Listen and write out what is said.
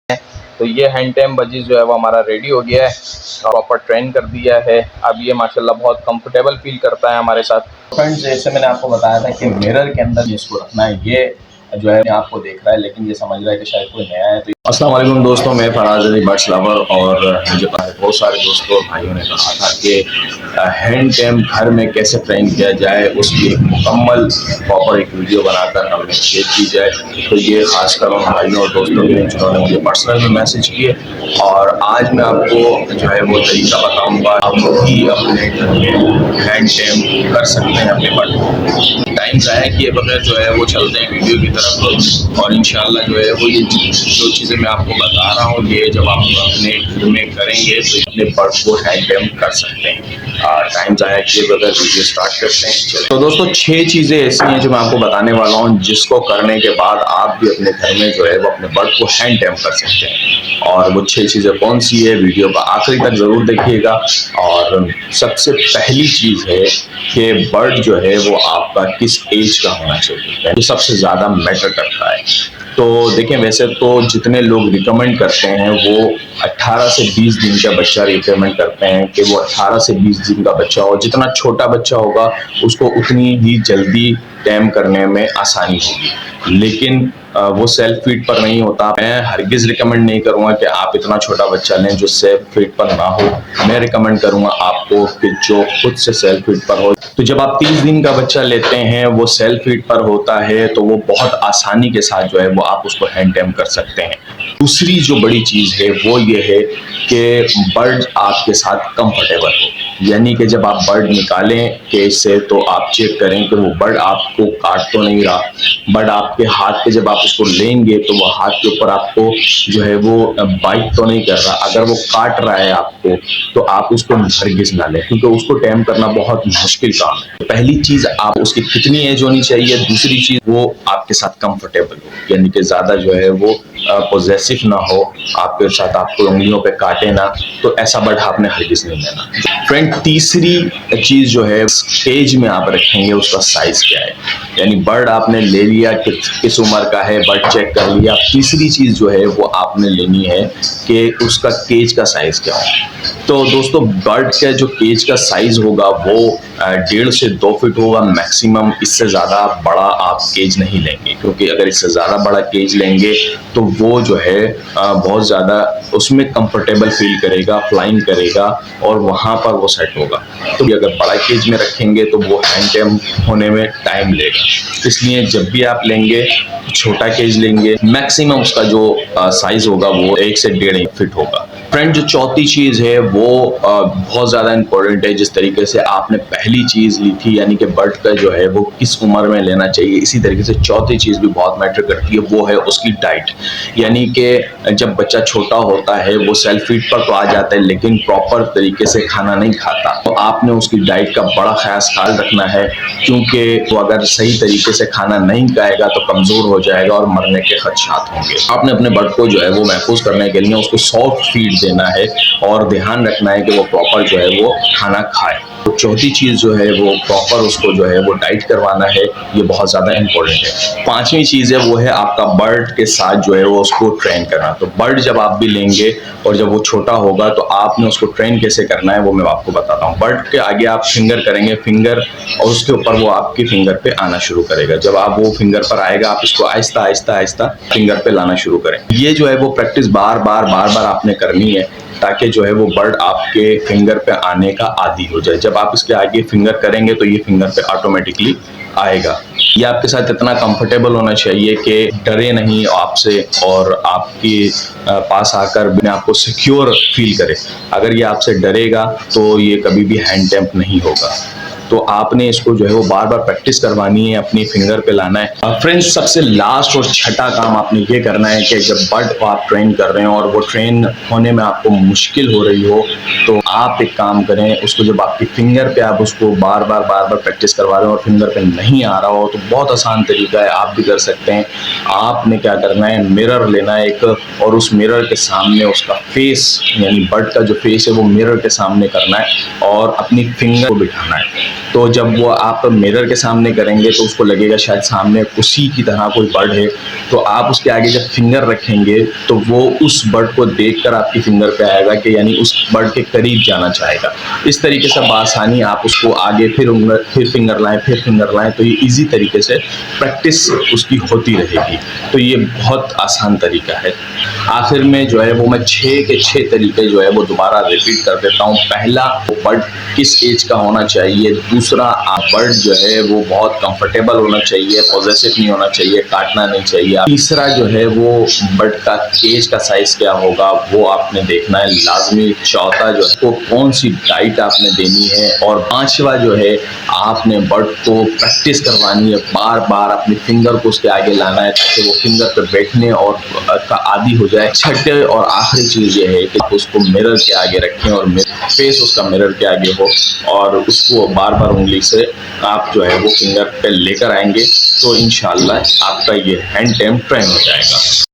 तो ये hand time budgies जो है वो हमारा रेडी हो गया है, प्रॉपर ट्रेन कर दिया है। अब ये माशाल्लाह बहुत कंफर्टेबल फील करता है हमारे साथ। फ्रेंड्स, जैसे मैंने आपको बताया था कि मिरर के अंदर इसको रखना है, ये जो है आपको देख रहा है लेकिन ये समझ रहा है कि शायद कोई नया है। तो अस्सलाम वालेकुम दोस्तों, मैं फराज अली बर्ड्स लवर, और मुझे बहुत सारे दोस्तों और भाइयों ने कहा था कि हैंड टैम घर में कैसे ट्रेन किया जाए, उसकी एक मुकम्मल प्रॉपर एक वीडियो बनाकर हमें शेयर की जाए। तो ये खासकर उन भाइयों और दोस्तों के लिए जिन्होंने मुझे पर्सनल में मैसेज किए, और आज मैं आपको जो है वो तरीका बताऊंगा आप भी अपने घर में हैंड टैम कर सकते हैं अपने बर्ड। टाइम ज़ाया किए बगैर जो है वो चलते हैं वीडियो की तरफ, और इंशाल्लाह जो है वो ये जो चीज़ें मैं आपको बता रहा हूँ ये जब आप अपने घर में करेंगे तो अपने बर्ड को हैंड टैम कर सकते हैं। टाइम ज़ाया किए बगैर वीडियो स्टार्ट करते हैं। तो दोस्तों 6 चीज़ें ऐसी हैं जो मैं आपको बताने वाला हूँ, जिसको करने के बाद आप भी अपने घर में जो है वो अपने बर्ड को हैंड टैम कर सकते हैं। और वो 6 चीज़ें कौन सी है, वीडियो का आखिरी तक ज़रूर देखिएगा। और सबसे पहली चीज़ है कि बर्ड जो है वो आपका किस एज का होना चाहिए, ये सबसे ज़्यादा मैटर करता है। तो देखें, वैसे तो जितने लोग रिकमेंड करते हैं वो 18 से 20 दिन का बच्चा रिकमेंड करते हैं कि वो 18 से 20 दिन का बच्चा हो। जितना छोटा बच्चा होगा उसको उतनी ही जल्दी टैम करने में आसानी होगी, लेकिन वो सेल्फ फीड पर नहीं होता। मैं हरगिज़ रिकमेंड नहीं करूँगा कि आप इतना छोटा बच्चा लें जो सेल्फ फीड पर ना हो। मैं रिकमेंड करूँगा आपको कि जो खुद से सेल्फ फीड पर हो। तो जब आप 30 दिन का बच्चा लेते हैं, वो सेल्फ फीड पर होता है, तो वो बहुत आसानी के साथ जो है वो आप उसको हैंड टैम कर सकते हैं। दूसरी जो बड़ी चीज़ है वो ये है कि बर्ड आपके साथ कंफर्टेबल हो, यानी कि जब आप बर्ड निकालें केज से तो आप चेक करें कि वो बर्ड आपको काट तो नहीं रहा। बर्ड आपके हाथ पे जब आप उसको लेंगे तो वो हाथ के ऊपर आपको जो है वो बाइट तो नहीं कर रहा। अगर वो काट रहा है आपको तो आप उसको हरगिज़ ना लें, क्योंकि उसको टैम करना बहुत मुश्किल काम है। पहली चीज़, आप उसकी कितनी एज होनी चाहिए। दूसरी चीज़, वो आपके साथ कंफर्टेबल हो, यानी कि ज़्यादा जो है वो पॉजेसिव ना हो, आपके साथ आपको उंगलियों पे काटे ना। तो ऐसा बर्ड आपने हरगिज़ नहीं लेना। फ्रेंड, तीसरी चीज़ जो है केज में आप रखेंगे उसका साइज़ क्या है, यानी बर्ड आपने ले लिया किस उम्र का है, बर्ड चेक कर लिया। तीसरी चीज़ जो है वो आपने लेनी है कि उसका केज का साइज़ क्या हो। तो दोस्तों, बर्ड का जो केज का साइज़ होगा वो 1.5 से 2 फीट होगा मैक्सिमम। इससे ज़्यादा बड़ा आप केज नहीं लेंगे, क्योंकि अगर इससे ज़्यादा बड़ा केज लेंगे तो वो जो है बहुत ज़्यादा उसमें कंफर्टेबल फील करेगा, फ्लाइंग करेगा और वहाँ पर वो सेट होगा। तो अगर बड़ा केज में रखेंगे तो वो हैंड टैम होने में टाइम लेगा। इसलिए जब भी आप लेंगे छोटा केज लेंगे, मैक्सिमम उसका जो साइज़ होगा वो 1 से 1.5 फीट होगा। फ्रेंड, जो चौथी चीज़ है वो बहुत ज़्यादा इम्पोर्टेंट है। जिस तरीके से आपने पहली चीज़ ली थी, यानी कि बर्ड का जो है वो किस उम्र में लेना चाहिए, इसी तरीके से चौथी चीज़ भी बहुत मैटर करती है, वो है उसकी डाइट। यानी कि जब बच्चा छोटा होता है वो सेल्फ फीड पर तो आ जाता है, लेकिन प्रॉपर तरीके से खाना नहीं खाता। तो आपने उसकी डाइट का बड़ा खास ख्याल रखना है, क्योंकि वो अगर सही तरीके से खाना नहीं खाएगा तो कमज़ोर हो जाएगा और मरने के खदशात होंगे। आपने अपने बर्ड को जो है वो महफूज करने के लिए उसको सॉफ्ट फीड देना है और ध्यान रखना है कि वो प्रॉपर जो है वो खाना खाए। तो चौथी चीज़ जो है वो प्रॉपर उसको जो है वो डाइट करवाना है, ये बहुत ज़्यादा इम्पोर्टेंट है। पांचवी चीज़ है वो है आपका बर्ड के साथ जो है वो उसको ट्रेन करना। तो बर्ड जब आप भी लेंगे और जब वो छोटा होगा तो आपने उसको ट्रेन कैसे करना है वो मैं आपको बताता हूँ। बर्ड के आगे आप फिंगर करेंगे, फिंगर, और उसके ऊपर वो आपकी फिंगर पे आना शुरू करेगा। जब आप वो फिंगर पर आएगा आप इसको आहिस्ता आहिस्ता आहिस्ता फिंगर पे लाना शुरू करें। ये जो है वो प्रैक्टिस बार बार आपने करनी है, ताकि जो है वो बर्ड आपके फिंगर पे आने का आदी हो जाए। जब आप इसके आगे फिंगर करेंगे तो ये फिंगर पे ऑटोमेटिकली आएगा। ये आपके साथ इतना कंफर्टेबल होना चाहिए कि डरे नहीं आपसे और आपके पास आकर बिना आपको सिक्योर फील करे। अगर ये आपसे डरेगा तो ये कभी भी हैंड टैम नहीं होगा। तो आपने इसको जो है वो बार बार प्रैक्टिस करवानी है, अपनी फिंगर पे लाना है। फ्रेंड्स, सबसे लास्ट और छठा काम आपने ये करना है कि जब बर्ड को आप ट्रेन कर रहे हैं और वो ट्रेन होने में आपको मुश्किल हो रही हो, तो आप एक काम करें, उसको जब आपकी फिंगर पे आप उसको बार बार प्रैक्टिस करवा रहे हो और फिंगर पे नहीं आ रहा हो, तो बहुत आसान तरीका है, आप भी कर सकते हैं। आपने क्या करना है, मिरर लेना है एक, और उस मिरर के सामने उसका फेस, यानी बर्ड का जो फेस है वो मिरर के सामने करना है और अपनी फिंगर को बिठाना है। तो जब वो आप मिरर के सामने करेंगे तो उसको लगेगा शायद सामने उसी की तरह कोई बर्ड है। तो आप उसके आगे जब फिंगर रखेंगे तो वो उस बर्ड को देखकर आपकी फिंगर पे आएगा कि यानी उस बर्ड के करीब जाना चाहेगा। इस तरीके से बआसानी आप उसको आगे फिर फिंगर लाएं, फिर फिंगर लाएं, तो ये ईजी तरीके से प्रैक्टिस उसकी होती रहेगी। तो ये बहुत आसान तरीका है। आखिर में जो है वो मैं 6 के 6 तरीके जो है वो दोबारा रिपीट कर देता हूँ। पहला, बर्ड किस एज का होना चाहिए। दूसरा, बर्ड जो है वो बहुत कंफर्टेबल होना चाहिए, पॉजेसिव नहीं होना चाहिए, काटना नहीं चाहिए। तीसरा जो है वो बर्ड का केज का साइज क्या होगा वो आपने देखना है लाजमी। चौथा जो है वो कौन सी डाइट आपने देनी है। और पांचवा जो है आपने बर्ड को प्रैक्टिस करवानी है, बार बार अपने फिंगर को उसके आगे लाना है ताकि वो फिंगर पर बैठने और का आदी हो जाए। छठे और आखिरी चीज ये है कि उसको मिरर के आगे रखें और फेस उसका मिरर के आगे हो और उसको बार बार उंगली से आप जो है वो फिंगर पे लेकर आएंगे तो इंशाल्लाह आपका ये हैंड टेम ट्रेन हो जाएगा।